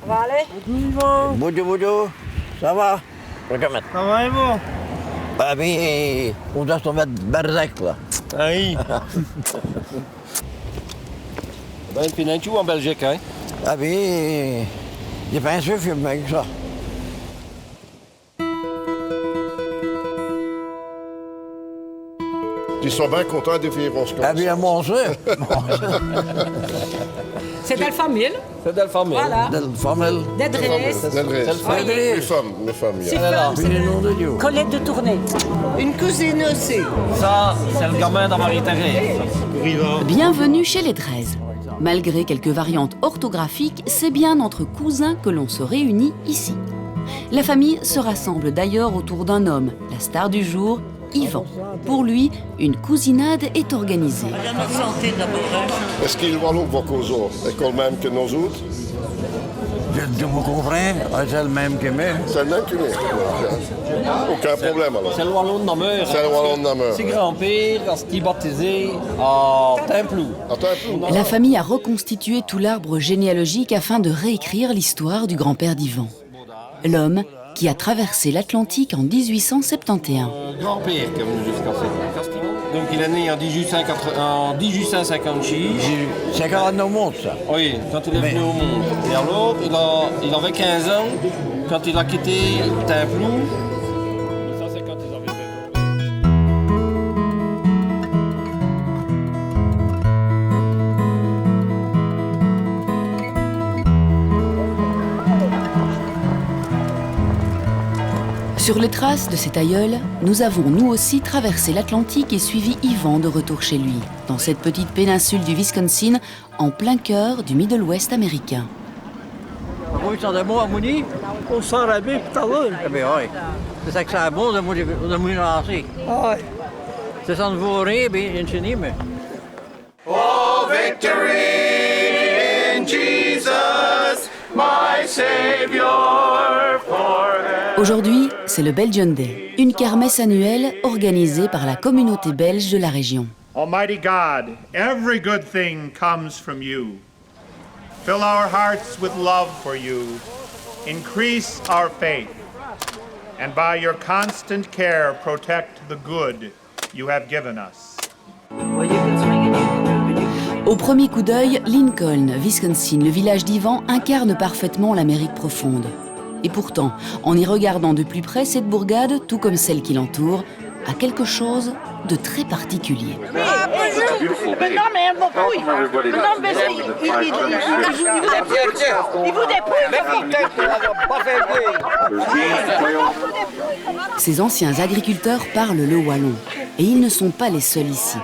On va aller? Bonjour, bonjour. Ça va? Regarde. Ça va et vous? Ah oui, on doit se mettre Berzac, là. Oui. Ben, puis un en Belgique, hein? Ah oui, j'ai pas un seul film avec ça. Ils sont bien contents de vivre en Ah bien, mon Dieu. C'est de la famille. C'est de la famille. Voilà. De la famille. D'adresse. Les femmes, C'est yeah. femme, Puis le nom de Dieu. Colette de Tournai. Une cousine aussi. Ça, c'est le gamin de Marie-Thérèse. Bienvenue chez les Drèze. Malgré quelques variantes orthographiques, c'est bien entre cousins que l'on se réunit ici. La famille se rassemble d'ailleurs autour d'un homme, la star du jour, Yvan. Pour lui, une cousinade est organisée. Est-ce qu'ils vont nous voir école même que nous autres? Je me comprends, c'est le même que moi. C'est le même que nous. Aucun problème alors. C'est le Wallon de Namur. C'est le Wallon de Namur. C'est grand-père, qui baptisé à Templou. Attends, La famille a reconstitué tout l'arbre généalogique afin de réécrire l'histoire du grand-père d'Yvan. L'homme qui a traversé l'Atlantique en 1871. Grand-père qui est venu jusqu'à Castillo. Donc il est né en 1856. C'est quand même au monde, ça. Oui, quand il est venu au monde. Et alors, il avait 15 ans quand il a quitté Templou. Ça, c'est quand ils avaient fait. Sur les traces de cet aïeul, nous avons nous aussi traversé l'Atlantique et suivi Yvan de retour chez lui, dans cette petite péninsule du Wisconsin, en plein cœur du Middle West américain. Oui, ça de bon à Mouni? On s'en rabais tout à l'heure. Ah bien oui. C'est ça que ça a bon de Mouni lancer. Ah ouais. C'est ça ne vaut rien, bien, je ne sais ni, mais... Oh, victory in Jesus, my Savior forever. Aujourd'hui, c'est le Belgian Day, une kermesse annuelle organisée par la communauté belge de la région. Almighty God, every good thing comes from you. Fill our hearts with love for you. Increase our faith. And by your constant care, protect the good you have given us. Au premier coup d'œil, Lincoln, Wisconsin, le village d'Yvan, incarne parfaitement l'Amérique profonde. Et pourtant, en y regardant de plus près, cette bourgade, tout comme celle qui l'entoure, a quelque chose de très particulier. Non, mais elle va pas. Non, mais il vous Ces anciens agriculteurs parlent le wallon. Et ils ne sont pas les seuls ici.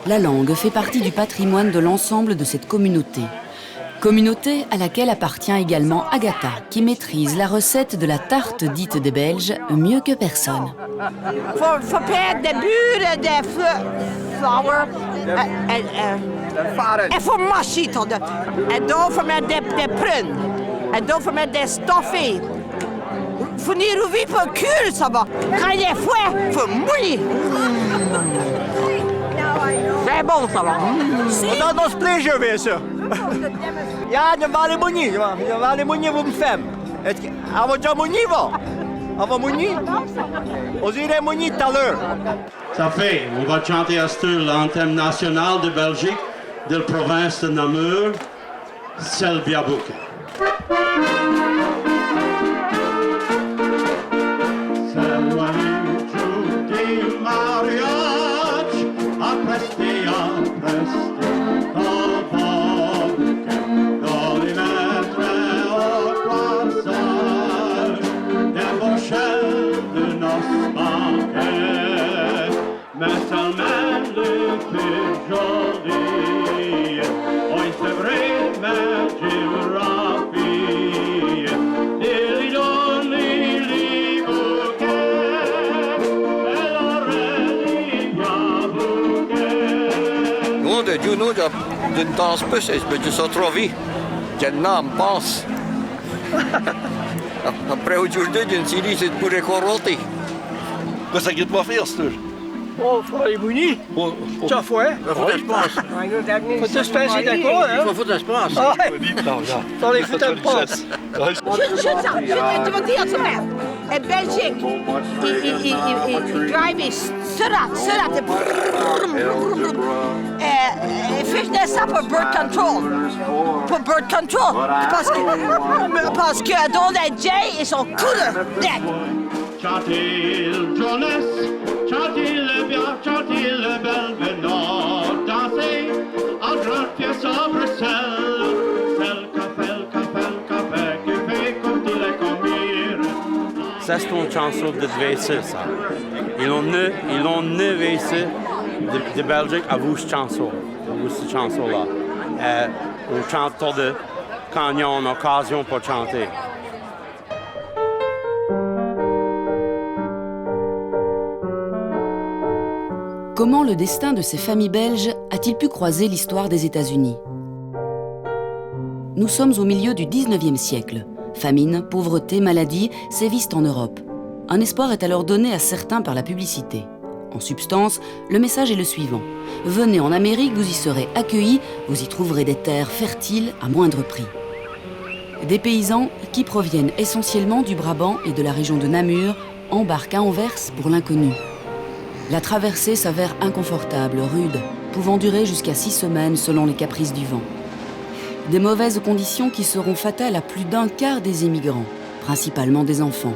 La langue fait partie du patrimoine de l'ensemble de cette communauté. Communauté à laquelle appartient également Agatha, qui maîtrise la recette de la tarte dite des Belges mieux que personne. faut perdre des bures, des flowers. Il faut mâcher. Et donc, faut mettre des prunes. Et donc, faut mettre des stoffés. Faut n'y rouvrir pour le cul, ça va. Quand il est fouet, faut mouiller. C'est bon, ça va. Dans nos plaisirs, bien sûr. Ja, dan waren we niet. Dan waren we niet op een fem. On va déjà mouni, va. On va mouni. On irait mouni tout à l'heure. Ça fait, on va chanter à ce l'anthem national de Belgique, de la province de Namur, Selbiabouke. Nous, d'une danse peu, c'est que ça trop vite. Quel nom pense. Après aujourd'hui, d'une série, c'est pour les corotés. Qu'est-ce que tu vas faire, c'est Oh, faut les mounis. Tu as fouet? Il faut d'espace. Faut te dispenser d'accord, Il hein? faut d'espace. Ah ouais. Dans les foot and pass. Je veux dire ça. En Belgique, ils drivent Surat. Ils faisaient ça pour bird control. Parce que dans les jets, ils sont couleurs. Chantez jeunesse, chantez le bien, chantez le bel venant, dansez en grande pièce à Bruxelles. C'est le café qui fait comme il est comme Ça, c'est une chanson de Dweisse, ça. Ils ont neuf de Belgique à vous, cette chanson-là. On chante tout de quand ils ont une occasion pour chanter. Comment le destin de ces familles belges a-t-il pu croiser l'histoire des États-Unis? Nous sommes au milieu du 19e siècle. Famine, pauvreté, maladie sévissent en Europe. Un espoir est alors donné à certains par la publicité. En substance, le message est le suivant. Venez en Amérique, vous y serez accueillis, vous y trouverez des terres fertiles à moindre prix. Des paysans, qui proviennent essentiellement du Brabant et de la région de Namur, embarquent à Anvers pour l'inconnu. La traversée s'avère inconfortable, rude, pouvant durer jusqu'à 6 semaines selon les caprices du vent. Des mauvaises conditions qui seront fatales à plus d'un quart des immigrants, principalement des enfants.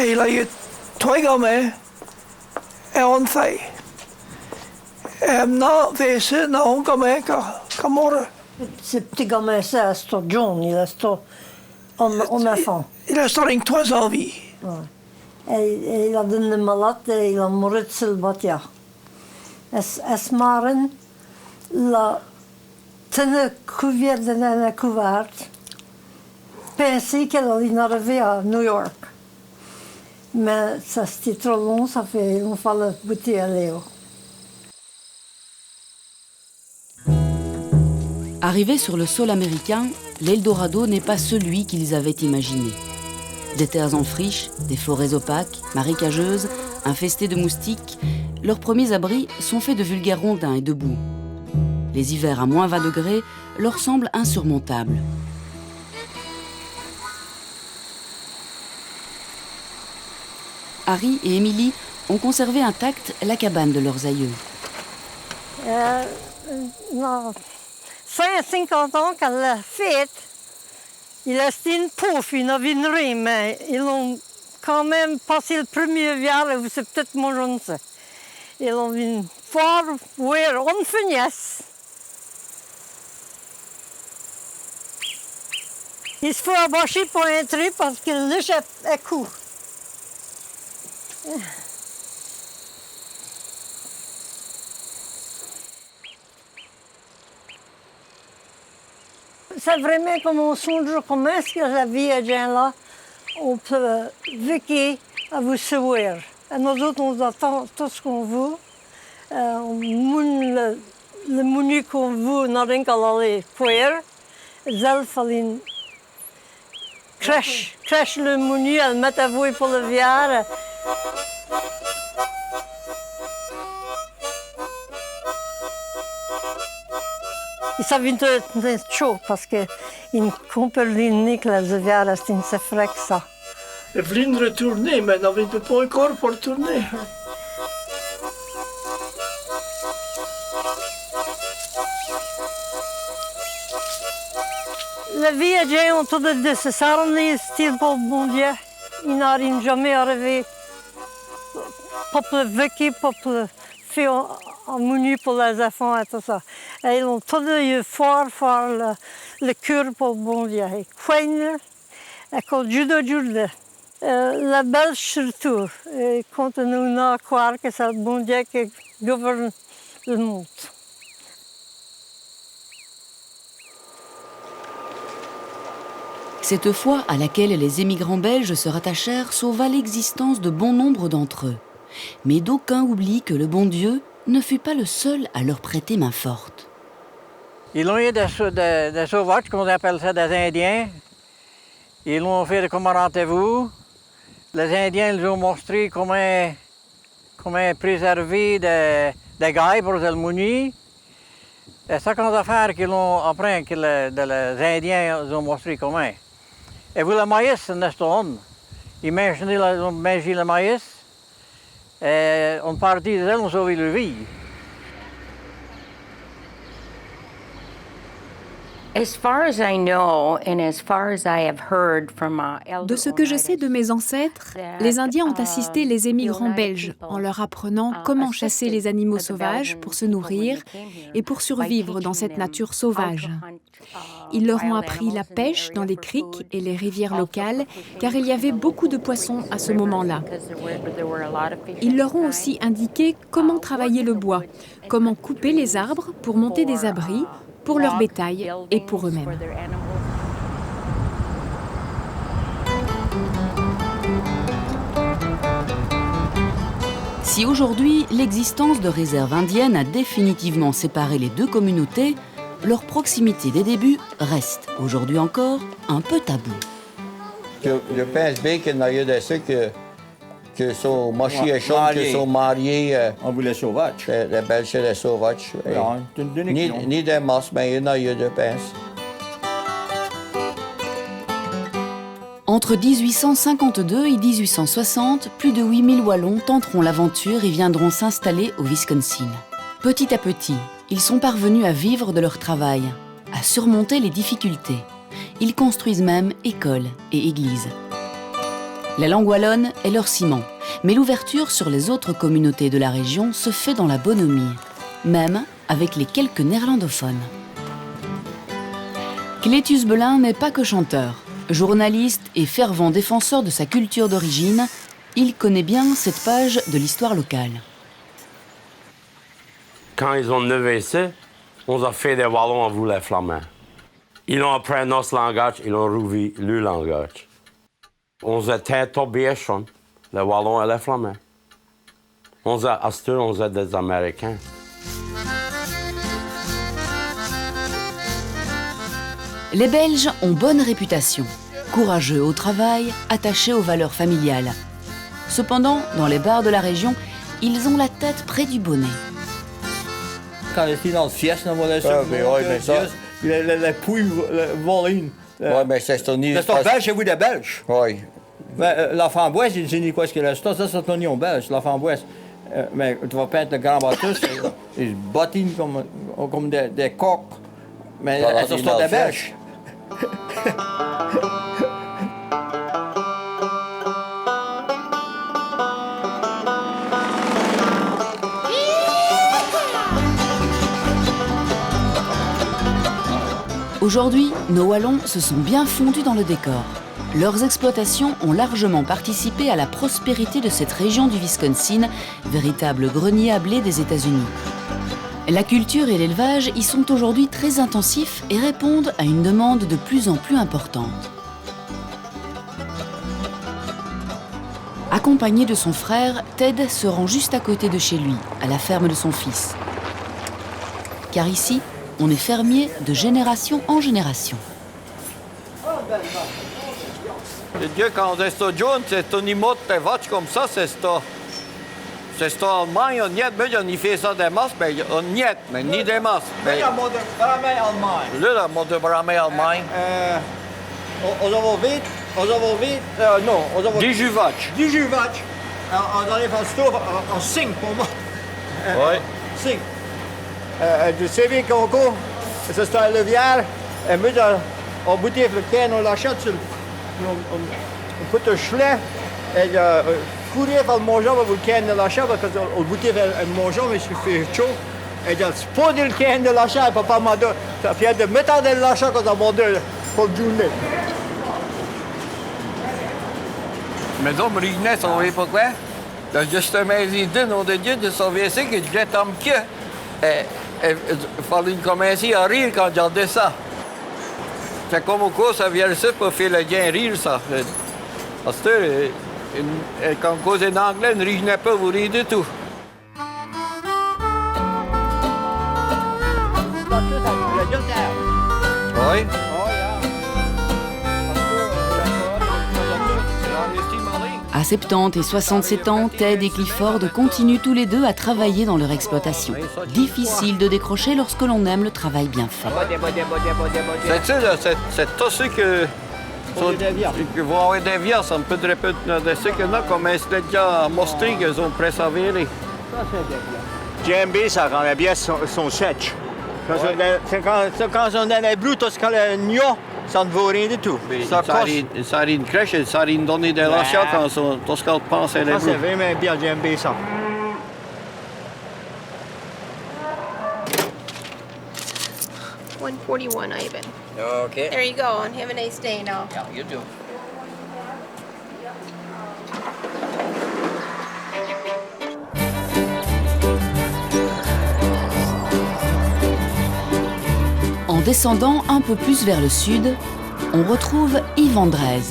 Et il a eu 3 gamins et une fille. Non, c'est non, gamin comme moi. Ce petit gamin, c'est John, il est un enfant. Il a 3 ans de vie. Ouais. Et il a donné malade et il a mouru de Sylvatia. Es maren la tenue couverte de la couverte, pensé qu'elle allait arriver à New York. Mais ça c'était trop long, il fallait bouter à Léo. Arrivés sur le sol américain, l'Eldorado n'est pas celui qu'ils avaient imaginé. Des terres en friche, des forêts opaques, marécageuses, infestées de moustiques, leurs premiers abris sont faits de vulgaires rondins et de boue. Les hivers à moins 20 degrés leur semblent insurmontables. Harry et Emily ont conservé intacte la cabane de leurs aïeux. Non. 50 ans qu'elle l'a faite, il a resté une pauvre, il n'a vu rien, mais ils ont quand même passé le premier hiver, et c'est peut-être mon jeune. Ils ont vu voir une feignasse. Il se fait abacher pour entrer parce que le chef est court. C'est vraiment comme on songe comment est-ce que la vie est là, on peut vécu à vous sauver. Et nous autres, on attend tout ce qu'on veut. Le menu qu'on veut, n'a rien qu'à aller faire. Zelf, elle crèche le menu, elle met à vous pour le viard. Ça vient de chaud parce que une compagnie que la viard est une sefrek ça. Le vlin retourner, mais on ne peut pas encore pour tourner. La vie est déjà en tout de ce sarni, style pour bon Dieu. Il n'arrive jamais arrivé. Peuple vécu, peuple fait un menu pour les enfants et tout ça. Et ils ont tout eu fort le cœur pour bon Dieu. Et Queen, et quand Judas. La Belge surtout, continue à croire que c'est le bon Dieu qui gouverne le monde. Cette foi à laquelle les émigrants belges se rattachèrent sauva l'existence de bon nombre d'entre eux. Mais d'aucuns oublient que le bon Dieu ne fut pas le seul à leur prêter main forte. Ils ont eu des sauvages, comme on appelle ça, des Indiens. Ils l'ont fait comme un rendez-vous. Les Indiens ils ont montré comment préserver des gailles pour les mounies. Et ça, comme affaires qu'ils ont appris, que les Indiens ils ont montré comment. Et vous, le maïs, c'est une ils mangent le maïs. Et on partit de elles, on sauve leur vie. De ce que je sais de mes ancêtres, les Indiens ont assisté les émigrants belges en leur apprenant comment chasser les animaux sauvages pour se nourrir et pour survivre dans cette nature sauvage. Ils leur ont appris la pêche dans les criques et les rivières locales, car il y avait beaucoup de poissons à ce moment-là. Ils leur ont aussi indiqué comment travailler le bois, comment couper les arbres pour monter des abris, pour leur bétail et pour eux-mêmes. Si aujourd'hui l'existence de réserves indiennes a définitivement séparé les deux communautés, leur proximité des débuts reste aujourd'hui encore un peu tabou. Je pense bien qu'il y en a de ceux qui sont mochis et chauds, qui sont mariés. On voulait sauvages. Les Belges et les sauvages. Ni des masses, mais il y en a de pense. Entre 1852 et 1860, plus de 8000 Wallons tenteront l'aventure et viendront s'installer au Wisconsin. Petit à petit, ils sont parvenus à vivre de leur travail, à surmonter les difficultés. Ils construisent même écoles et églises. La langue wallonne est leur ciment, mais l'ouverture sur les autres communautés de la région se fait dans la bonhomie, même avec les quelques néerlandophones. Clétus Belin n'est pas que chanteur. Journaliste et fervent défenseur de sa culture d'origine, il connaît bien cette page de l'histoire locale. Quand ils ont nevé ça, on a fait des Wallons en vous les Flamands. Ils ont appris notre langage, ils ont rouvi le langage. On a tête bien schon, les Wallons et les Flamands. On a des Américains. Les Belges ont bonne réputation, courageux au travail, attachés aux valeurs familiales. Cependant, dans les bars de la région, ils ont la tête près du bonnet. Quand ils sont dans le fiest, on va les les pouilles volent. Oui, mais c'est ton C'est ton belge chez vous des Belges? Oui. La framboise, je dis quoi ce qu'il y a là. Ça, c'est ton oignon belge, la framboise. Mais tu vas peindre le grand bateau, ils bottinent comme des coqs. Mais c'est ton des Belges. Aujourd'hui, nos Wallons se sont bien fondus dans le décor. Leurs exploitations ont largement participé à la prospérité de cette région du Wisconsin, véritable grenier à blé des États-Unis. La culture et l'élevage y sont aujourd'hui très intensifs et répondent à une demande de plus en plus importante. Accompagné de son frère, Ted se rend juste à côté de chez lui, à la ferme de son fils. Car ici, on est fermier de génération en génération. Dieu, quand on est jaune, c'est un imot de vache comme ça, c'est ça. C'est ça en Allemagne, on n'y a, mais on y fait ça des masses, mais on n'y a, mais ni des masses. Mais la mode de Bramé Allemagne. Là, la mode de Bramé Allemagne. On va vite, non, on va... 10 juvaches. 10 juvaches. On arrive en stove, en 5 pour moi. Oui. 5. Du CV Conco, c'est un levière. Et moi, on bouteille le can, on l'achète sur on put un chalet et courir vers le mangeant, on va le can de l'achat parce qu'on bouteille vers le mangeant, mais il fait chaud. Et il spot le can de l'achat, papa m'a dit, ça fait de mettre dans l'achat quand on a demandé pour le journée. Mais donc, Brignès, on ne sait pas quoi. Donc, justement, les deux noms de Dieu de sauver ça, que j'ai tant que. Il fallait commencer à rire quand j'ai regardé ça. C'est comme au cours, ça vient ça pour faire le gain rire, ça. Parce que quand on cause en anglais, ne riez pas, vous riez du tout. Le Oui. À 70 et 67 ans, Ted et Clifford continuent tous les deux à travailler dans leur exploitation. Difficile de décrocher lorsque l'on aime le travail bien fait. C'est tout ce que vont avoir des vias, un peu de ce que là, comme déjà montré qu'ils ont préservé. J'aime bien ça quand les bières sont sèches. Quand on a les brutes, quand les nions, ça ne vaut rien du tout. Ça a une crèche et ça a une donnée de l'ancien quand tout ce qu'on pense à les brutes. Ça, c'est vraiment bien, j'aime bien ça. $141, Ivan. Okay. There you go, and have a nice day now. Yeah, you too. En descendant un peu plus vers le sud, on retrouve Yves Andrés.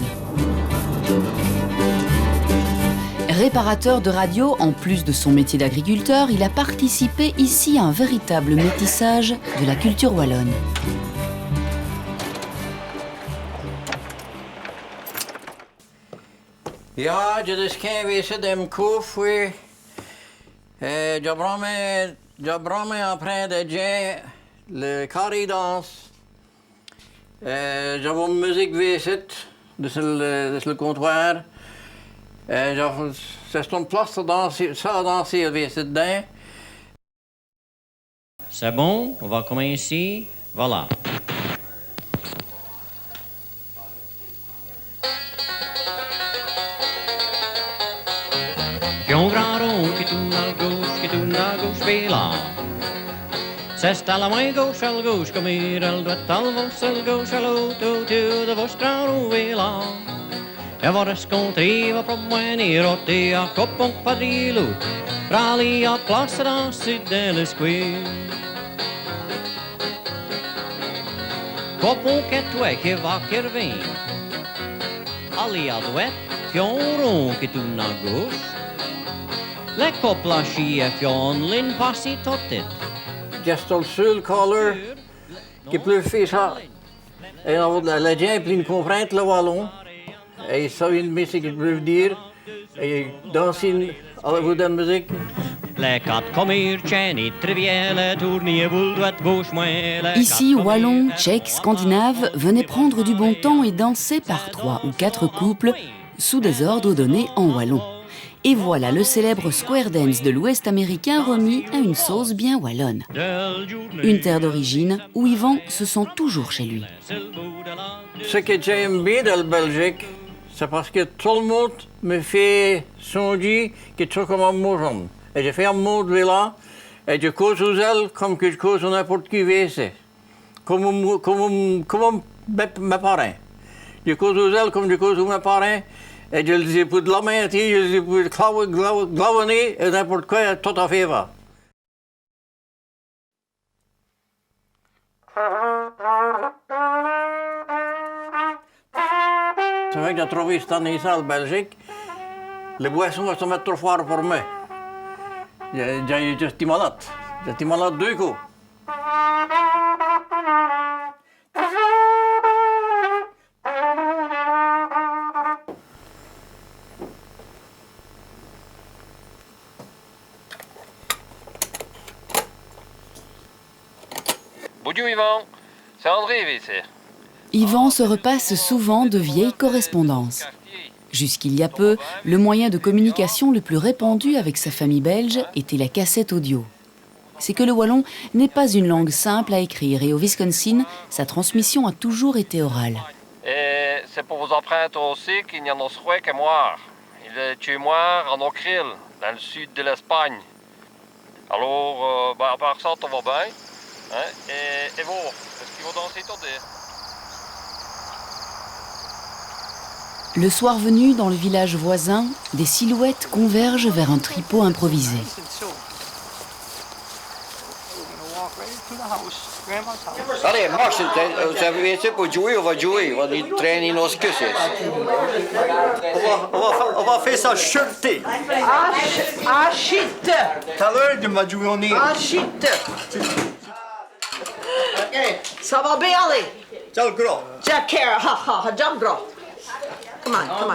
Réparateur de radio, en plus de son métier d'agriculteur, il a participé ici à un véritable métissage de la culture wallonne. Ja, dit is geen wezen dem koef we. Je brame après de jazz, le carré danse. J'avais une musique wezen, dus le comptoir. C'est une place à danser wezen dedans. C'est bon, on va commencer. Voilà. Pion grado che tu na gauche spela. Sest alla mai gauche come il dret al vos al gauche all'auto tu de vostra rovela. E vorrei scontriva pro buoni rotti a coppo padrilo. Brali a place da sud delle square. Coppo che tu è che va che vem. Ali a duet pion che tu na gauche. Le koppla skia fjön lin passi tottet. Just le seul color qui peut faire ça. Et les gens plein comprennent le wallon. Et ils savent une musique qu'ils peuvent dire. Et danser à la voix de la musique. Le kat kommer tjeni trivielle tournier bouldoit gauche moelle. Ici, Wallons, Tchèques, Scandinaves venaient prendre du bon temps et danser par 3 ou 4 couples sous des ordres donnés en wallon. Et voilà le célèbre square dance de l'Ouest américain remis à une sauce bien wallonne. Une terre d'origine où Yvan se sent toujours chez lui. Ce que j'aime bien de la Belgique, c'est parce que tout le monde me fait songer que tu es comme un mojon. Et je fais un mot de là, et je cause aux ailes comme que je cause à n'importe qui VC. Comme mes parents. Je cause aux ailes comme je cause aux mes parents. Et je les ai pris de la main, je les ai pris de clavanner, et n'importe quoi, tout à fait va. C'est vrai que j'ai trouvé cette année ça en Belgique, les boissons vont se mettre trop fort pour moi. J'étais malade. J'étais malade 2 coups. Bonjour Yvan, c'est André ici. Yvan se repasse souvent de vieilles correspondances. Jusqu'il y a peu, le moyen de communication le plus répandu avec sa famille belge était la cassette audio. C'est que le wallon n'est pas une langue simple à écrire et au Wisconsin, sa transmission a toujours été orale. Et c'est pour vous apprendre aussi qu'il n'y en a pas que moi. Il est tué moi en Ochril, dans le sud de l'Espagne. Alors, à part ça, tout va bien. Hein? Et vous, est-ce qu'ils vont danser tout de... Le soir venu, dans le village voisin, des silhouettes convergent vers un tripot improvisé. Allez, marche, vous avez été pour jouer, on va jouer, on va traîner nos cuisses. On va faire ça chuter. Ah, shit! Tout à l'heure, on va jouer au nez. Ah, shit! Ça va bien aller. C'est le gros. Jack Care, ha, Jack gros. Come on.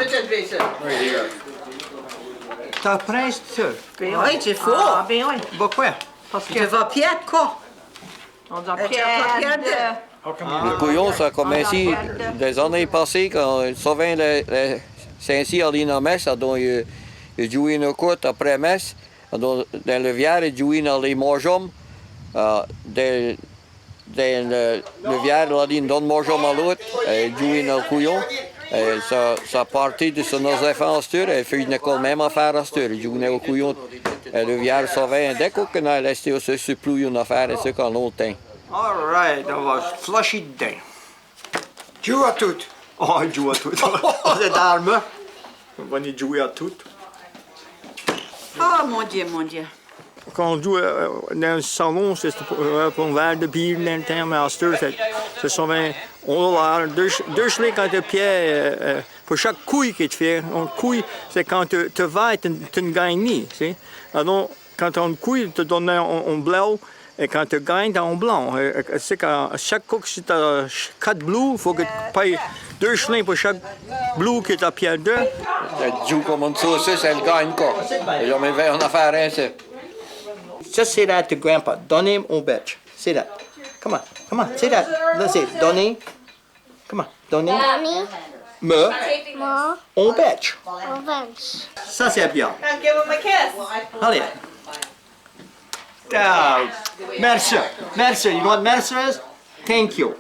T'as prince, tu? Oui, tu fous. Ah, ben oui. Pourquoi? Parce que tu vas pied quoi? On dit Pierre de... Le couillon, ça a commencé des années passées quand souvent les Saint-Cy à l'inamesse, donc ils jouaient une côte après messe, dans le vière, ils jouaient dans les morjom, dans le vière, la ligne d'un morjom à l'autre, ils jouaient dans le couillon. Ça partait de nos enfants à Stur, et fait une école même affaire à Stur. Ils jouaient au couillon, le vière souvent, dès qu'on a laissé aussi se plus une affaire, et ce qu'on longtemps. All right, on va flusher dedans. Joue à tout. Oh, il joue à tout. C'est d'armes. On va y jouer à tout. Oh, mon Dieu. Quand on joue dans le salon, c'est pour un verre de bière dans le temps, mais à Stur, c'est souvent... On a deux schlicks de pied pour chaque couille que tu fais. Une couille, c'est quand tu vas, tu ne gagnes pas. Alors, quand on couille, tu donnes un blanc. Et quand tu gagnes, tu as un blanc. C'est qu'à chaque coup que tu as 4 bleus, il faut que tu payes 2 schlings pour chaque bleu que tu as perdu. Tu joues comme une saucisse, elle gagne quoi. Ils ont fait une affaire ainsi. Just say that to Grandpa. Donner au bitch. Say that. Come on. Say that. Let's say, donner. Come on. Donner. Me. On bitch. Ça, c'est bien. I'll give him a kiss. Allez. Merci. You know what merci is? Thank you.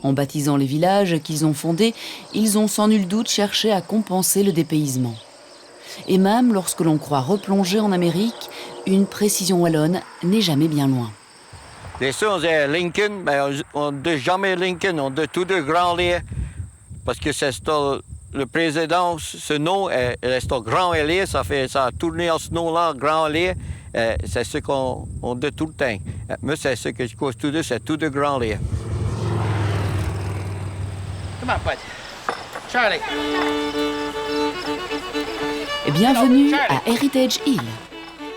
En baptisant les villages qu'ils ont fondés, ils ont sans nul doute cherché à compenser le dépaysement. Et même lorsque l'on croit replonger en Amérique, une précision wallonne n'est jamais bien loin. Les sons, on dit Lincoln, mais on ne dit jamais Lincoln, on dit tous deux grands liens. Parce que c'est le président, ce nom, c'est grand lien, ça a tourné en ce nom-là, grand lien. C'est ce qu'on dit tout le temps. Moi, c'est ce que je cause tous deux, c'est tous deux grands liens. Come on, bud. Charlie. Bienvenue à Heritage Hill,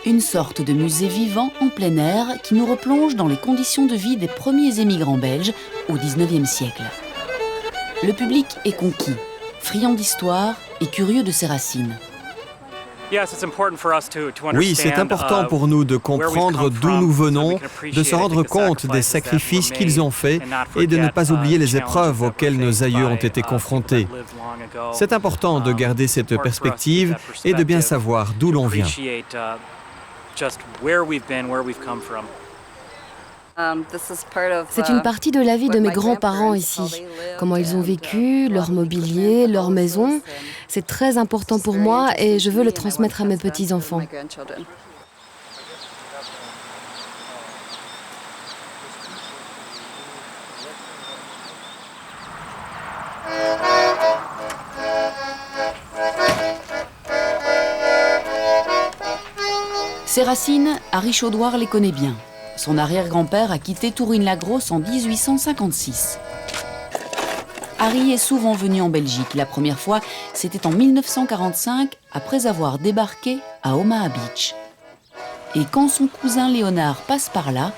une sorte de musée vivant en plein air qui nous replonge dans les conditions de vie des premiers émigrants belges au XIXe siècle. Le public est conquis, friand d'histoire et curieux de ses racines. Oui, c'est important pour nous de comprendre d'où nous venons, de se rendre compte des sacrifices qu'ils ont faits et de ne pas oublier les épreuves auxquelles nos aïeux ont été confrontés. C'est important de garder cette perspective et de bien savoir d'où l'on vient. C'est une partie de la vie de mes grands-parents ici. Comment ils ont vécu, leur mobilier, leur maison. C'est très important pour moi et je veux le transmettre à mes petits-enfants. Ses racines, Harry Chaudouard les connaît bien. Son arrière-grand-père a quitté Tourine-la-Grosse en 1856. Harry est souvent venu en Belgique. La première fois, c'était en 1945, après avoir débarqué à Omaha Beach. Et quand son cousin Léonard passe par là,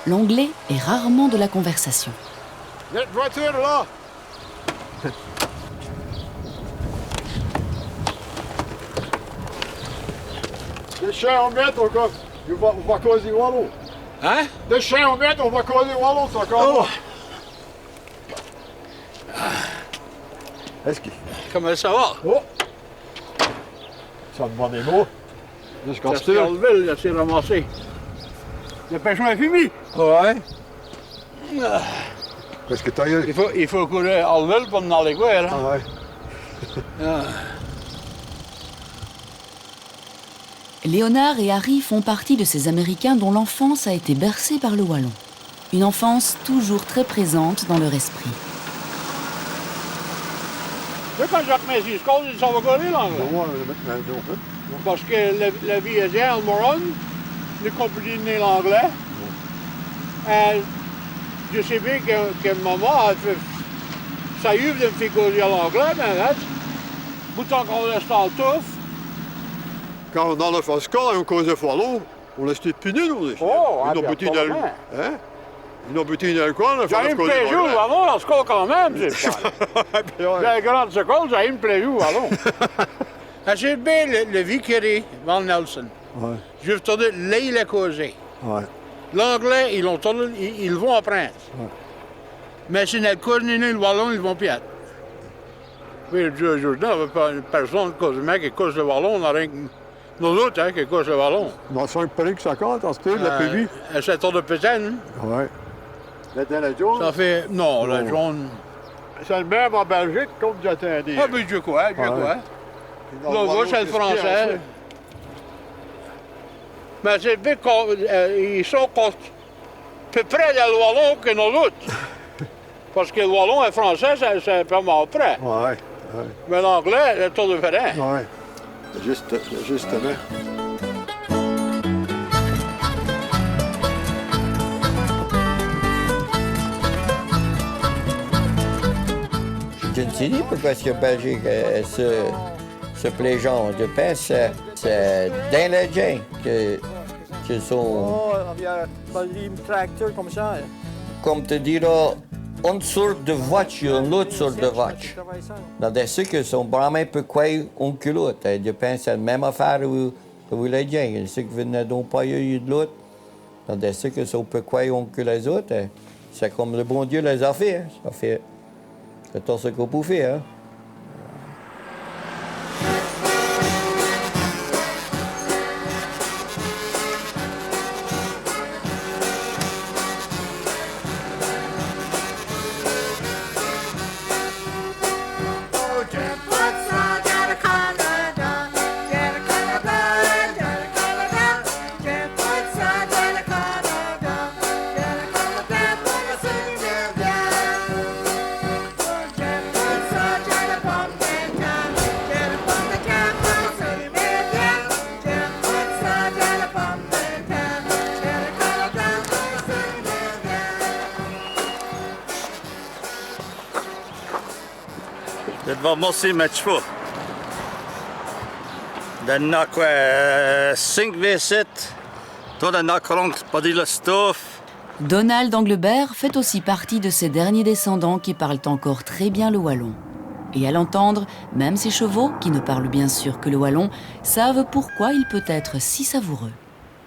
l'anglais est rarement de la conversation. Cette voiture là! Deixa eu mettre encore. On va causer Wallo. Hein? Deixa eu mettre, on va causer Wallo, ça encore. Est-ce que... Comment ça va? Oh! Ça me demande des mots. Jusqu'à ce qu'il il s'est ramassé. Le pêchon est fini. Ouais. Qu'est-ce que t'as eu? Il faut courir à l'huile pour m'en aller quoi, hein? Ah ouais. Léonard et Harry font partie de ces Américains dont l'enfance a été bercée par le wallon. Une enfance toujours très présente dans leur esprit. Tu sais, quand Jacques Messi-Scott, il s'en va courir l'anglais. Parce que la vie est bien, Almoron, nous comprenons l'anglais. Je sais bien que maman, ça y est de me faire causer l'anglais, mais là, pourtant qu'on reste en touffe. Quand on a fait score et on causait wallon, on restait depuis nul, on est. Oh, ils ont buté dans le... Hein? Ils ont buté dans le coin, on a fait j'ai un plaisir au wallon, en score quand même, c'est pas. J'ai un grand seconde, j'ai un plaisir au wallon. J'ai bien le Vicarie, Van Nelson. Ouais. Je vais te dire, là, il a causé. Ouais. L'anglais, ils vont apprendre. Ouais. Mais si nous connaissons le wallon, ils vont perdre. Oui, aujourd'hui, on n'avait pas personne qui cause le wallon, on n'a rien que nous autres hein, qui cause le wallon. On a 5 prix que ça compte, en ce cas, la PV. À 7 heures de pétane. Oui. La jaune? Ça fait... Non, la jaune... C'est le même en Belgique comme j'attendais. Ah, mais Dieu quoi, Dieu quoi. L'autre, c'est le français. Mais c'est bien qu'ils sont peu près de le wallon que nous autres. Parce que le wallon et le français, c'est pas mal près. Oui. Mais l'anglais, c'est tout différent. Oui. Justement. Je ne sais pas pourquoi la Belgique se plaisant. Je pense que c'est dans les gens qui sont... Oh, il y a un tracteur comme ça. Comme te diras, une sorte de voiture, une autre sorte de voiture. Dans des ceux qui sont vraiment peu quoi un culotte. Je pense que c'est la même affaire où les gens. Ceux qui n'ont pas eu de l'autre. Dans des ceux qui sont peu quoi que les autres. C'est comme le bon Dieu les a fait. Ça fait... C'est tout ce qu'on peut faire. Hein? Det var masse match på. Den har quoi 5 V7. Då den har kronk på de stoff. Donald Anglebert fait aussi partie de ces derniers descendants qui parlent encore très bien le wallon. Et à l'entendre, même ces chevaux, qui ne parlent bien sûr que le wallon, savent pourquoi il peut être si savoureux.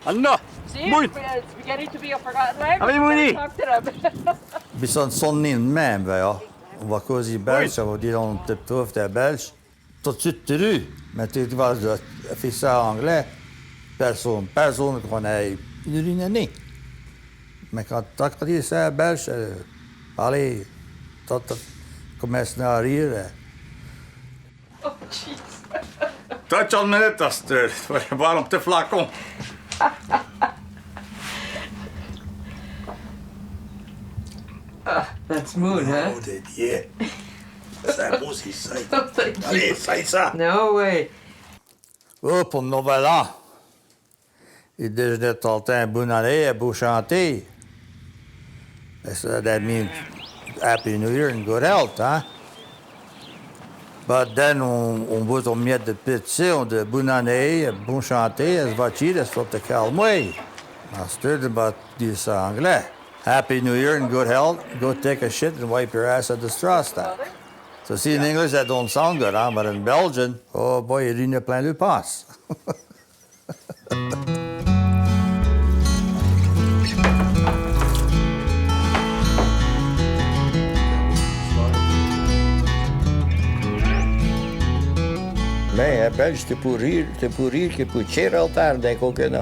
Anna! Mooi! It's beginning to be a forgotten language. Allez, Mouni! Bison sonnin même, ja. On va causer belge, ça veut dire on te trouve des belges. Tout de suite, tu ris. Mais tu vas faire ça en anglais. Personne connaît une année. Mais quand tu as dit ça en belge, allez, tu commences à rire. Oh, jeez. Toi, tu as une minute à cette heure. Tu vas voir un petit flacon. That's mood, huh? Oh, yeah. C'est beau, c'est ça. Allez, fais ça. No way. Oh, pour le nouvel an. Il déjeunait tout le temps bonne année, à beau chanter. So that means Happy New Year and good health, hein? But then, on voit on miette de pizza, on dit bonne année, bon chanter, es va chier, es faut te calmer. Master, de dire ça en anglais. Happy New Year and good health. Go take a shit and wipe your ass at the straw stack. So see, in English that don't sound good, huh? But in Belgian, oh boy, il y a plein de passe. belge, c'était pour rire que pour tirer au terre d'un coconut.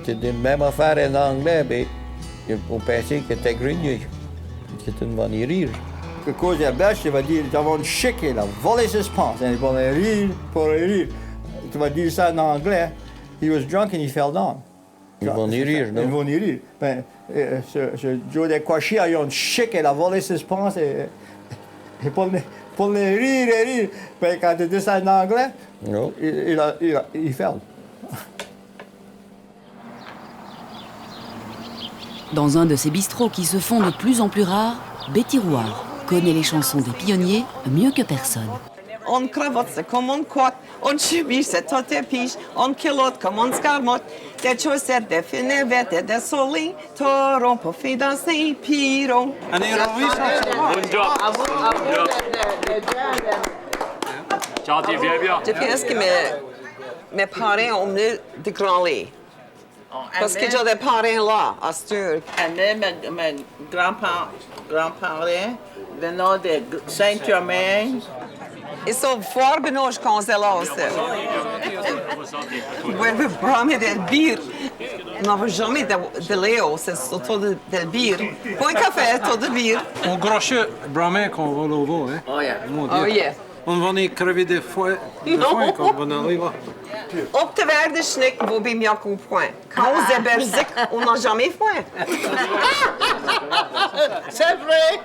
C'était la même affaire en anglais, mais on pensait que c'était grigné. C'était une bonne rire. Que cause de belge, tu vas dire, tu vas chic, il a volé ses pants. Il va rire pour rire. Tu vas dire ça en anglais. He was drunk and he fell down. Ils vont y rire, non? Ils vont y rire. Ben, ce Joe de Quachi a eu un chic, il a volé ses pants et pour les rire. Ben, quand tu dis ça en anglais, il fell. Dans un de ces bistrots qui se font de plus en plus rares, Betty Rouard connaît les chansons des pionniers mieux que personne. On cravatte, c'est comme on coite, on chemise, c'est tout des piches, on culotte comme on scarmotte, des chaussettes, des finevettes et des souliers, torons pour faire danser, pirons. Chantiez bien, bien. Je pense que mes parents ont venu de Grand-Lait. Parce que j'ai des parents là, à Sturg. Et mes grands-parents venaient de Saint-Germain. Ils sont fort benoît quand c'est là aussi. We bramen del bier. N'avons jamais de Léo, c'est surtout del bier. Bon café, tout de bier. On grosse bramen quand on va au hein? Oh yeah. Oh yeah. On va aller crever de foin quand on va arriver. Op de waarde schnik, wo bij mij ook point. Quand c'est berzik, on n'a jamais point. C'est vrai.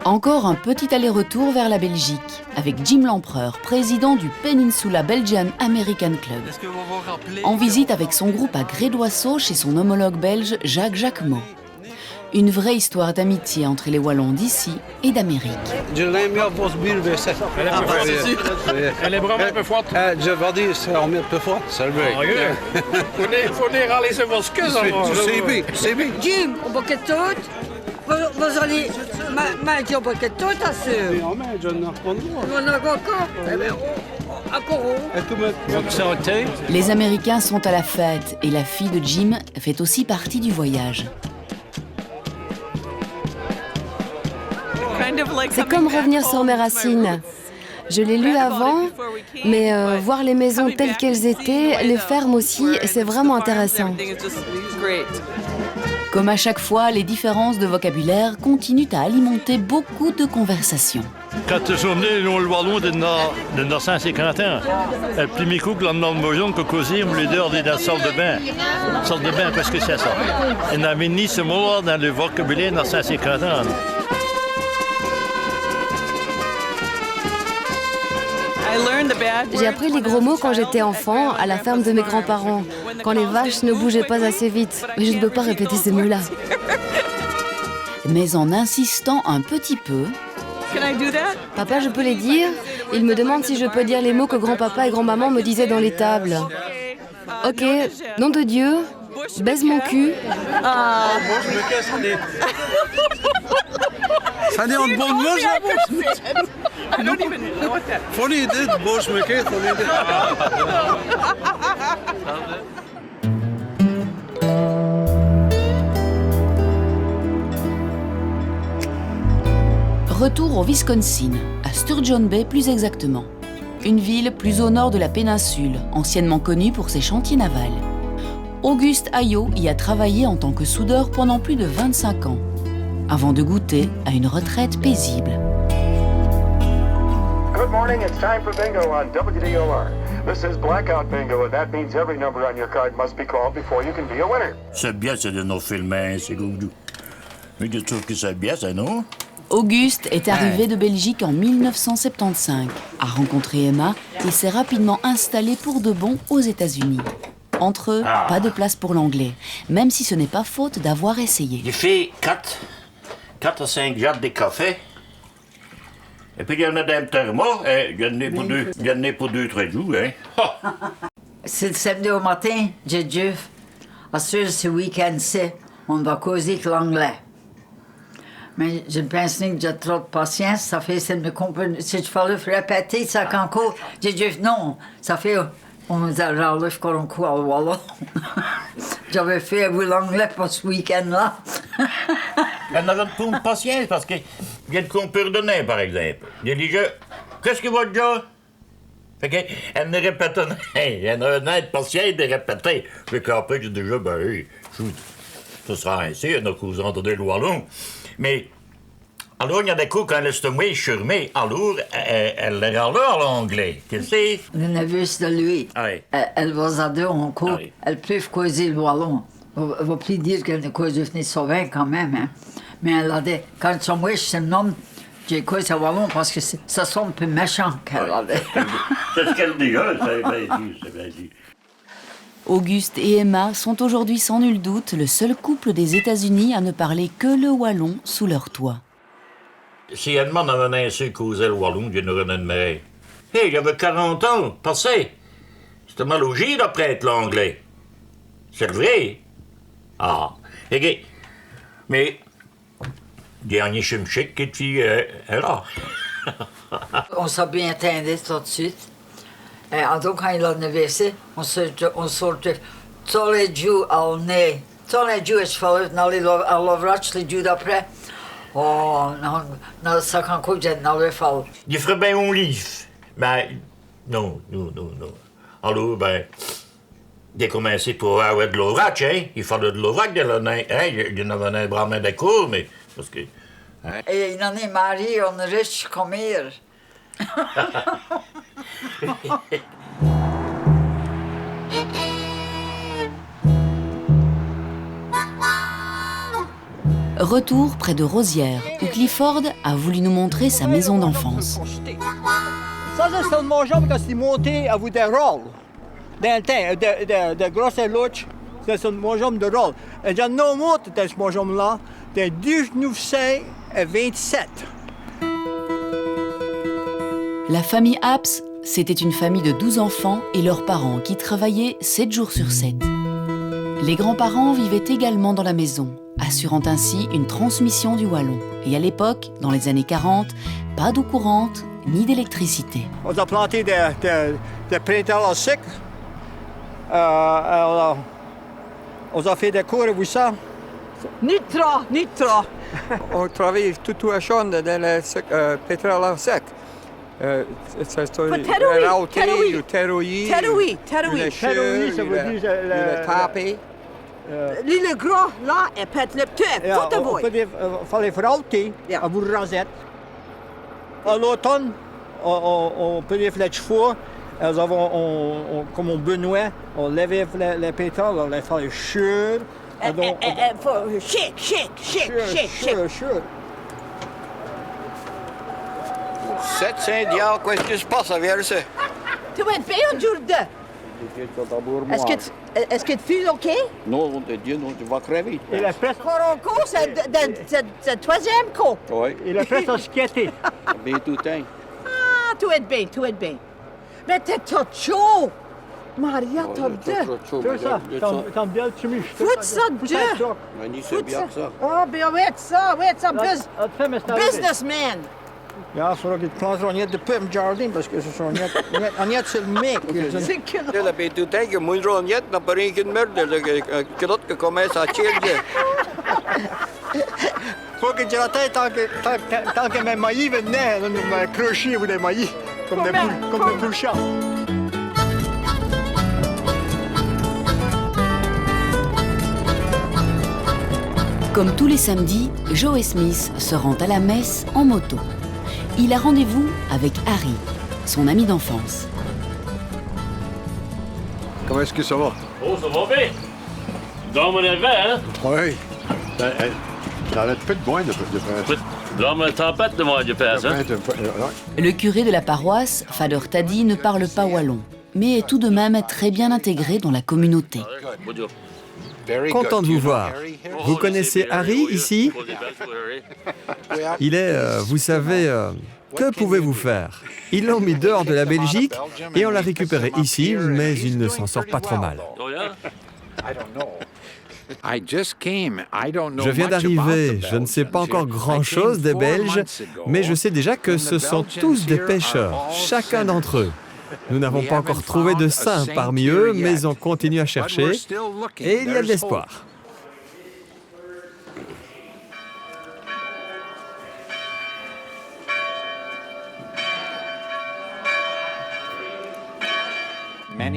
Encore un petit aller-retour vers la Belgique, avec Jim Lempereur, président du Peninsula Belgian American Club. En visite avec son groupe à Grédoisseau chez son homologue belge Jacques Jacquemot. Une vraie histoire d'amitié entre les Wallons d'ici et d'Amérique. Je l'aime bien pour ce bière, Elle est vraiment un peu forte. Je vais dire, c'est un peu forte. C'est vrai. Faut dire aller se voir ce que ça va. C'est bien. Jim, on va que tout. Vous allez manger un paquet tout à ce. On a encore. Les Américains sont à la fête et la fille de Jim fait aussi partie du voyage. C'est comme revenir sur mes racines. Je l'ai lu avant, mais voir les maisons telles qu'elles étaient, les fermes aussi, c'est vraiment intéressant. Comme à chaque fois, les différences de vocabulaire continuent à alimenter beaucoup de conversations. Quand je suis venu dans le Wallon de 1950 ans, le premier coup que l'on a besoin de causer, on lui donne dans la salle de bain. Salle de bain, parce que c'est ça. On n'avait ni ce mot dans le vocabulaire de 1950 ans. J'ai appris les gros mots quand j'étais enfant, à la ferme de mes grands-parents, quand les vaches ne bougeaient pas assez vite. Mais je ne peux pas répéter ces mots-là. Mais en insistant un petit peu... Papa, je peux les dire? Il me demande si je peux dire les mots que grand-papa et grand-maman me disaient dans l'étable. Ok, nom de Dieu, baise mon cul. Ça n'est en bonne mot, I don't even know what that. Funny did, boss McKay, funny did. Retour au Wisconsin, à Sturgeon Bay plus exactement. Une ville plus au nord de la péninsule, anciennement connue pour ses chantiers navals. Auguste Ayot y a travaillé en tant que soudeur pendant plus de 25 ans, avant de goûter à une retraite paisible. Good morning, it's time for bingo on WDOR. This is blackout bingo, and that means every number on your card must be called before you can be a winner. C'est bien, c'est de nos films, c'est goudou. Mais je trouve que c'est bien, ça, non? Auguste est arrivé de Belgique en 1975, a rencontré Emma et s'est rapidement installé pour de bon aux États-Unis. Entre eux, pas de place pour l'anglais, même si ce n'est pas faute d'avoir essayé. J'ai fait 4 à 5 jarres de café. Et puis il y en a des thermos, et il y en a pour 2-3 jours. Hein. C'est le samedi au matin, Dieu. Ensuite, ce week-end-ci, on va causer avec l'anglais. Mais je pense que j'ai trop de patience, ça fait, ça me comprend. Si je fallait répéter ça encore, Dieu, non, ça fait, on nous a râlé encore un coup à Wallon. J'avais fait l'anglais pour ce week-end-là. Elle aura une de patience parce qu'il y a de qu'on peut redonner, par exemple. Il dit, qu'est-ce que votre gars? Fait qu'elle ne répétait rien. Elle a une aide patiente de répéter. Fait qu'après, j'ai déjà, ben, hey, ça sera ainsi, elle a causé entendre le wallon. Mais, alors, il y a des coups quand elle est moi, charmée, alors, elle est là en anglais. Tu sais? Le neveu de lui. Oui. Elle va à deux en cours. Oui. Elle peut causer le wallon. On ne va plus dire qu'elle ne cause de sauvin quand même. Hein. Mais elle a dit, quand son moi, je suis un homme, j'ai causé le wallon parce que ça sonne un peu méchant qu'elle a dit. C'est ce qu'elle dit, hein? C'est bien dit. Auguste et Emma sont aujourd'hui sans nul doute le seul couple des États-Unis à ne parler que le wallon sous leur toit. Si Edmond avait ainsi causé le wallon, je n'aurais pas de mère. Hé, j'avais 40 ans, passé. C'était mal logé d'après être l'anglais. C'est vrai. Ah, et mais, dernier chimchic qui est là. On s'est bien entendu tout de suite. Et donc, quand il a nevé, on sortait tous les jours au nez. Tous les jours, je faisais à l'ouvrage les jours d'après. Oh, non, ça quand j'ai dans le fall. Il ferait bien un livre. Mais, non. Alors, ben, j'ai commencé pour avoir de l'ouvrage, hein. Il fallait de l'ouvrage de l'année, hein. Il y en avait un bras de cours, mais, parce que... Hein? Et il en est marié, on est riche comme il. Retour près de Rosières, où Clifford a voulu nous montrer sa maison d'enfance. Ça, c'est un mangeant quand il montait à vous des rôles. Dans le temps, de grosses louches, c'est un mangeant de rôle. Et j'ai nommé ce mangeant-là de 1927. La famille Apps, c'était une famille de 12 enfants et leurs parents qui travaillaient 7 jours sur 7. Les grands-parents vivaient également dans la maison, assurant ainsi une transmission du wallon. Et à l'époque, dans les années 40, pas d'eau courante ni d'électricité. On a planté des printemps secs. On a fait des cours, vous savez. Nitra. On travaille tout à chaud dans les pétrole sec. C'est Teroui, ça veut dire le tapé. Le gros, là, et pète le tube, tout à vous. Il fallait frotter à vous rasette. À l'automne, on peut dire les chevaux, comme on Benoît, on levait les pétales, on les fallait chur. Chic. 7 diables, qu'est-ce qui se passe avec ça? Tu vas être bien aujourd'hui. Est-ce que tu files OK? Non, Dieu, non, tu vas crever. Et la presse... Coronco, c'est le troisième coup. Oui. Et la presse a skaté. Bien tout le temps. Ah, tu es bien. Mais t'es tout chaud. Maria, t'as deux. C'est ça, t'as bien le chemise. Fout ça deux. C'est bien que ça. Ah, bien, ouais, ça, businessman. Ja, zodat ik plaats van niet de pump jardin, parce que ce sont niet sur le mec. C'est que non. La bête tout le temps, que moi, je n'y ai pas rien qu'une merde, que l'autre qui commence à tirer. Faut que j'ai la tête tant que mes maillis venaient, on m'a accroché avec des maillis, comme des poules chats. Comme tous les samedis, Joe Smith se rend à la messe en moto. Il a rendez-vous avec Harry, son ami d'enfance. Comment est-ce que ça va? Oh, ça va bien. Dans mon élevé, hein? Oui. J'arrête pas de boire de faire. Dans ma tempête de moi, du père, hein? Le curé de la paroisse, Father Taddy, ne parle pas wallon, mais est tout de même très bien intégré dans la communauté. Content de vous voir. Vous connaissez Harry ici? Il est, vous savez, que pouvez-vous faire? Ils l'ont mis dehors de la Belgique et on l'a récupéré ici, mais il ne s'en sort pas trop mal. Je viens d'arriver, je ne sais pas encore grand-chose des Belges, mais je sais déjà que ce sont tous des pêcheurs, chacun d'entre eux. Nous n'avons pas encore trouvé de saints parmi eux, mais on continue à chercher et il y a de l'espoir.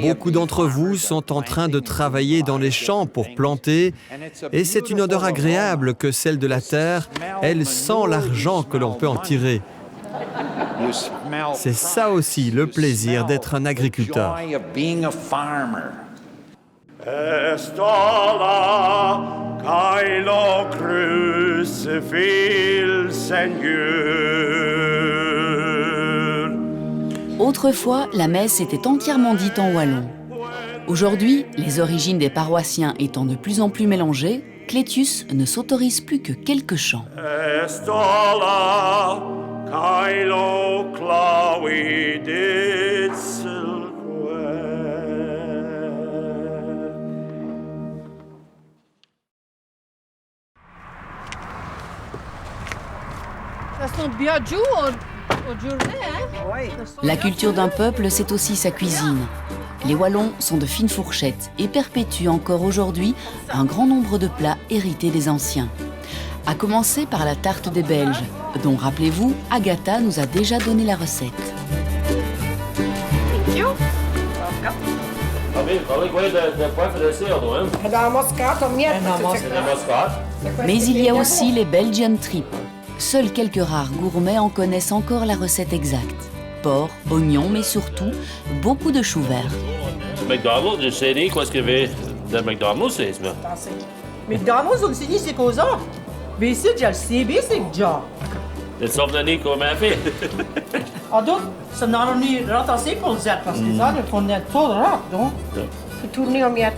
Beaucoup d'entre vous sont en train de travailler dans les champs pour planter, et c'est une odeur agréable que celle de la terre. Elle sent l'argent que l'on peut en tirer. C'est ça aussi le plaisir d'être un agriculteur. Autrefois, la messe était entièrement dite en wallon. Aujourd'hui, les origines des paroissiens étant de plus en plus mélangées, Clétius ne s'autorise plus que quelques chants. La culture d'un peuple, c'est aussi sa cuisine. Les Wallons sont de fines fourchettes et perpétuent encore aujourd'hui un grand nombre de plats hérités des anciens. À commencer par la tarte des Belges, dont, rappelez-vous, Agatha nous a déjà donné la recette. Mais il y a aussi les Belgian Trips. Seuls quelques rares gourmets en connaissent encore la recette exacte. Porc, oignons, mais surtout beaucoup de choux verts. McDonald's, je sais niet wat je de McDonald's is, maar. McDonald's, on s'est dit c'est quoi ça? Mais c'est déjà le CB, c'est déjà. Het zal er niet komen even. Ah donc, ça n'a niet ratassé pour le Z, parce que ça, on est trop rare, donc. Faut tourner en miettes.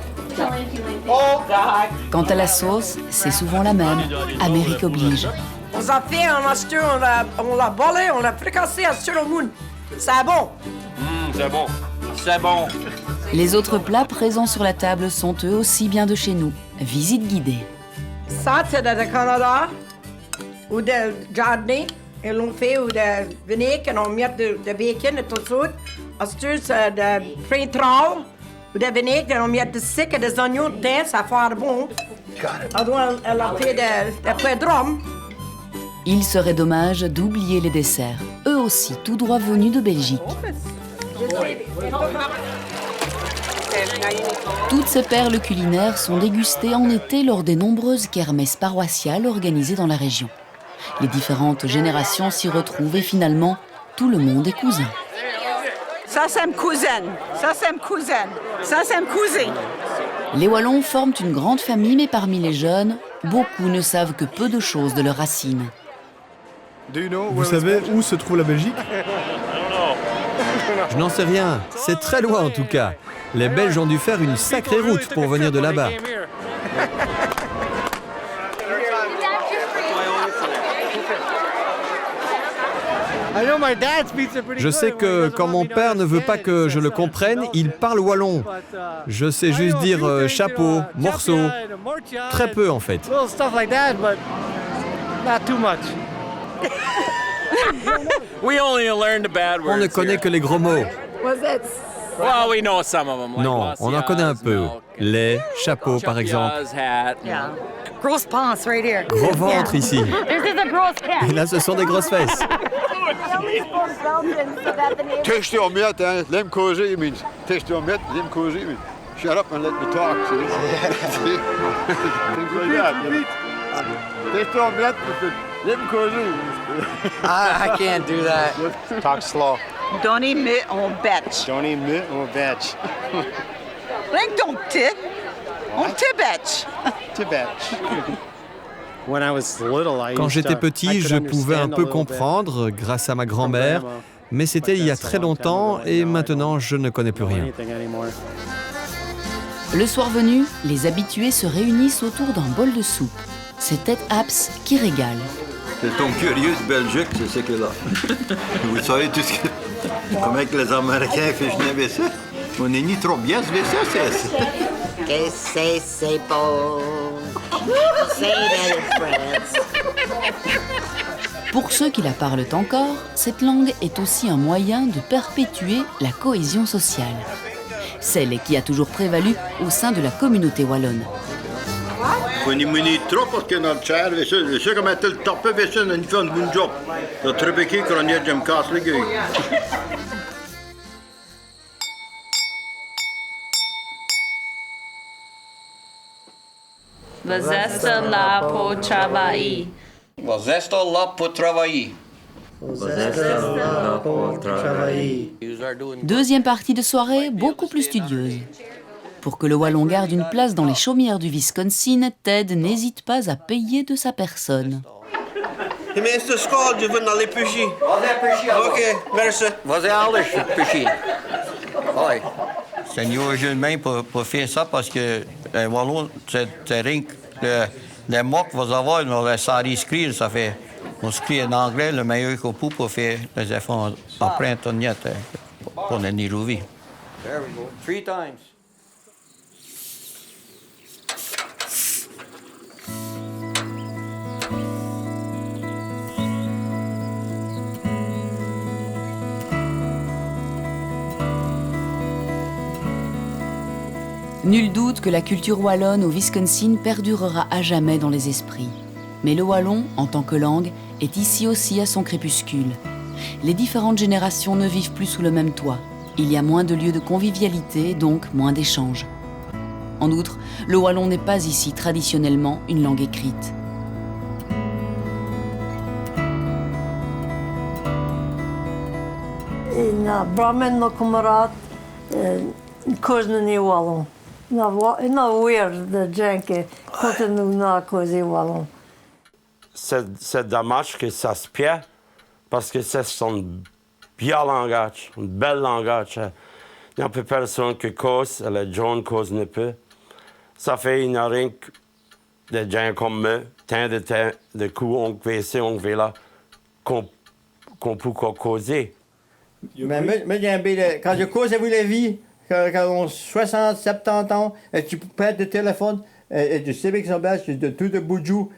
Oh, God! Quant à la sauce, c'est souvent la même. Amérique oblige. On a fait un acheteur, on l'a bolé, on l'a fricassé à sur le moon. C'est bon. C'est bon. C'est bon. Les autres plats présents sur la table sont eux aussi bien de chez nous. Visite guidée. Ça, c'est du Canada, ou de jardin, et l'on fait ou de vinaigre, et on met de bacon et tout ça. Acheteur, c'est de printemps, ou de vinaigre, et on met de sucre et des oignons dedans, ça fait bon. Alors, elle a fait de pois de rhum. Il serait dommage d'oublier les desserts, eux aussi tout droit venus de Belgique. Toutes ces perles culinaires sont dégustées en été lors des nombreuses kermesses paroissiales organisées dans la région. Les différentes générations s'y retrouvent et finalement, tout le monde est cousin. Ça, c'est une cousine. Ça, c'est une cousine. Ça, c'est une cousine. Les Wallons forment une grande famille, mais parmi les jeunes, beaucoup ne savent que peu de choses de leurs racines. Vous savez où se trouve la Belgique? Je n'en sais rien. C'est très loin en tout cas. Les Belges ont dû faire une sacrée route pour venir de là-bas. Je sais que quand mon père ne veut pas que je le comprenne, il parle wallon. Je sais juste dire chapeau, morceau. Très peu en fait. On ne connaît que les gros mots. Non, on en connaît un peu. Lait, chapeau par exemple. Grosse panse right here. Gros ventre ici. Et là, ce sont des grosses fesses. Taste your meat, let him cause it, means. Taste your meat, let him cause it, means. Shut up and let me talk, see? Things like that. Taste your meat, let him cause it. I can't do that. Talk slow. Donny me on betch. Donny me on betch. Rien que ton petit, on te betch. To betch. Quand j'étais petit, je pouvais un peu comprendre grâce à ma grand-mère, mais c'était il y a très longtemps et maintenant je ne connais plus rien. Le soir venu, les habitués se réunissent autour d'un bol de soupe. C'est Ted Apps qui régale. C'est ton curieux de Belgique, c'est ce que là. Vous savez tout ce que... Comment que les Américains font une ça? On n'est ni trop bien, c'est ça. Qu'est-ce que c'est beau? Pour ceux qui la parlent encore, cette langue est aussi un moyen de perpétuer la cohésion sociale. Celle qui a toujours prévalu au sein de la communauté wallonne. On n'y munit trop parce que notre chair, c'est sûr comment tu le tapes, c'est sûr, on fait un bon job. Le trébéqué, quand on y a, je me casse les gueules. Vous êtes là pour travailler. Vous êtes là pour travailler. Deuxième partie de soirée, beaucoup plus studieuse. Pour que le Wallon garde une place dans les chaumières du Wisconsin, Ted n'hésite pas à payer de sa personne. De meeste school, je veux aller pêcher. Ok, merci. Vas-y, allez, pêcher. Oui. C'est mieux humain pour faire ça parce que les Wallons, c'est rien que les mots que vous avez, on les sait écrire, ça fait. On écrit en anglais le meilleur qu'on peut pour faire les efforts après Internet pour les nirouvi. There we go. 3 times. Nul doute que la culture wallonne au Wisconsin perdurera à jamais dans les esprits. Mais le wallon, en tant que langue, est ici aussi à son crépuscule. Les différentes générations ne vivent plus sous le même toit. Il y a moins de lieux de convivialité, donc moins d'échanges. En outre, le wallon n'est pas ici traditionnellement une langue écrite. Na Brahman no Kumarat, Koznani Wallon. Na weer de Jenke, Kotenu na Kozi Wallon. C'est dommage que ça se perd parce que c'est son bien langage, un bel langage. Il n'y a plus personne qui cause, les gens ne causent pas. Ça fait une rien que des gens comme moi, tant de coups on fait on fait là, qu'on peut causer. Mais quand je cause avec la vie, quand on a 60, 70 ans, et tu perds le téléphone, et du civique sauvage, de tout de Boudjou,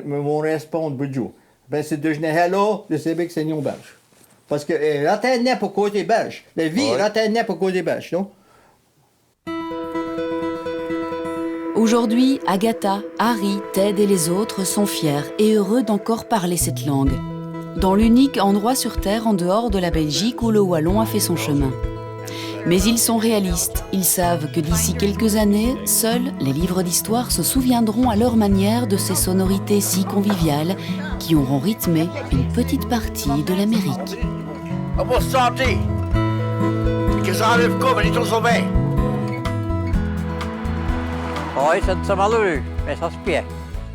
mon répondre Boudjou. Ben, c'est de général là, le civique c'est non belge. Parce que l'antenne n'est pas côté belge. La vie, l'antenne n'est pas côté belge, non? Aujourd'hui, Agatha, Harry, Ted et les autres sont fiers et heureux d'encore parler cette langue. Dans l'unique endroit sur Terre en dehors de la Belgique où le wallon a fait son chemin. Mais ils sont réalistes, ils savent que d'ici quelques années, seuls les livres d'histoire se souviendront à leur manière de ces sonorités si conviviales qui auront rythmé une petite partie de l'Amérique. On va sortir, que ça arrive comme ils sont sauvés. Oui, c'est malheureux, mais ça se perd.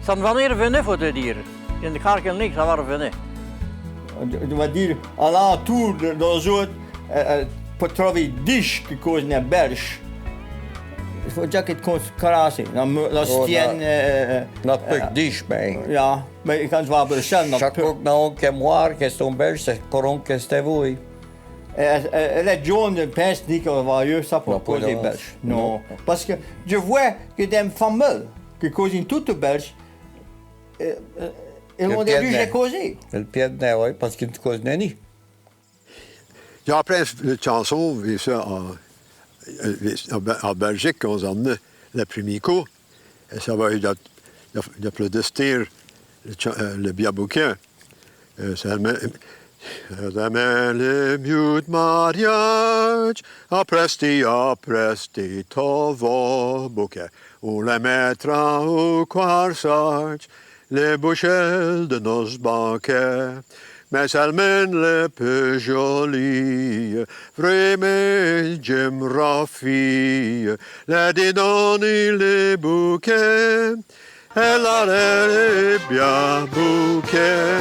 Ça ne va pas revenir, faut te dire. Je ne crois que ça va revenir. On va dire, à l'entour de nos autres, pour trouver 10 qui causent une belge. Il faut déjà qu'ils commencent. Dans tiennent. Not peu 10, ben. Ja, mais quand je vais à Bruxelles, chaque fois que nous avons moi, question belge, c'est courant que c'était vous. Les gens ne pensent pas qu'on va y ça pour causer belge. Non. Parce que je vois que des familles qui causent toutes belges, ils ont début de causer. Le pied de oui, parce qu'ils ne causent ni. J'ai appris une chanson, en Belgique, qu'on a emmené le premier coup. Et ça va être d'applaudir le bien bouquin. Ça le mieux de mariage, apresti, t'en va bouquet. On la mettra au corsage, les bouchelles de nos banquets. Mais Salmen le peu jolie, vraiment Jim Raffy, la dédonne les bouquets, elle a l'air bien bouquet.